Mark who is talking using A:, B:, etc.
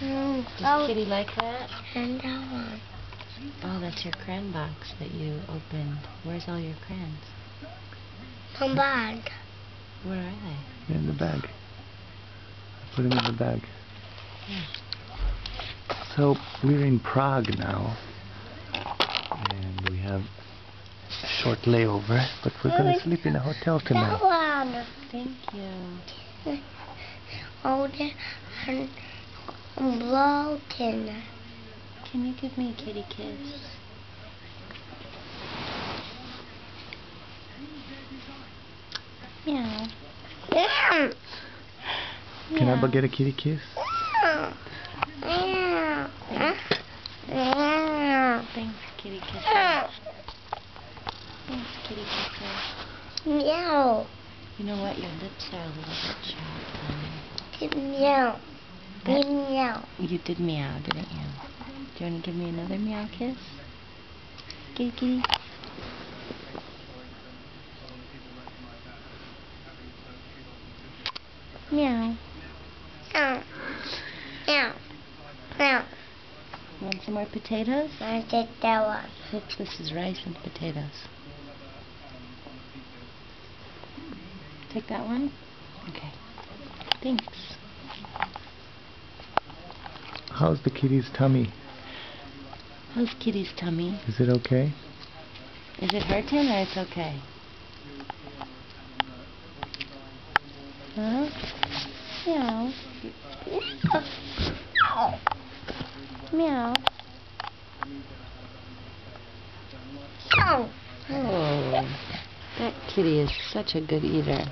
A: Does Kitty like that?
B: And that one.
A: Oh, that's your crayon box that you opened. Where's all your crayons?
B: The bag.
A: Where are they?
C: In the bag. I put them in the bag.
A: Yeah.
C: So we're in Prague now, and we have a short layover, but we're gonna sleep in a hotel tonight.
B: That one.
A: Thank you.
B: Oh, I'm broken.
A: Can you give me a kitty kiss? Meow.
B: Yeah.
C: Can I get a kitty kiss?
A: Thanks, kitty kisses. Thanks, kitty kisses.
B: Meow.
A: You know what? Your lips are a little bit chapped.
B: Meow. Meow.
A: You did meow, didn't you? Do you want to give me another meow kiss? Kitty kitty. Meow.
B: Meow. Meow. Meow.
A: Want some more potatoes?
B: I did that one.
A: Look, this is rice and potatoes. Take that one? Okay. Thanks.
C: How's the kitty's tummy?
A: How's Kitty's tummy?
C: Is it okay?
A: Is it hurting or it's okay? Huh? Meow. Meow.
B: Oh.
A: Oh, that kitty is such a good eater.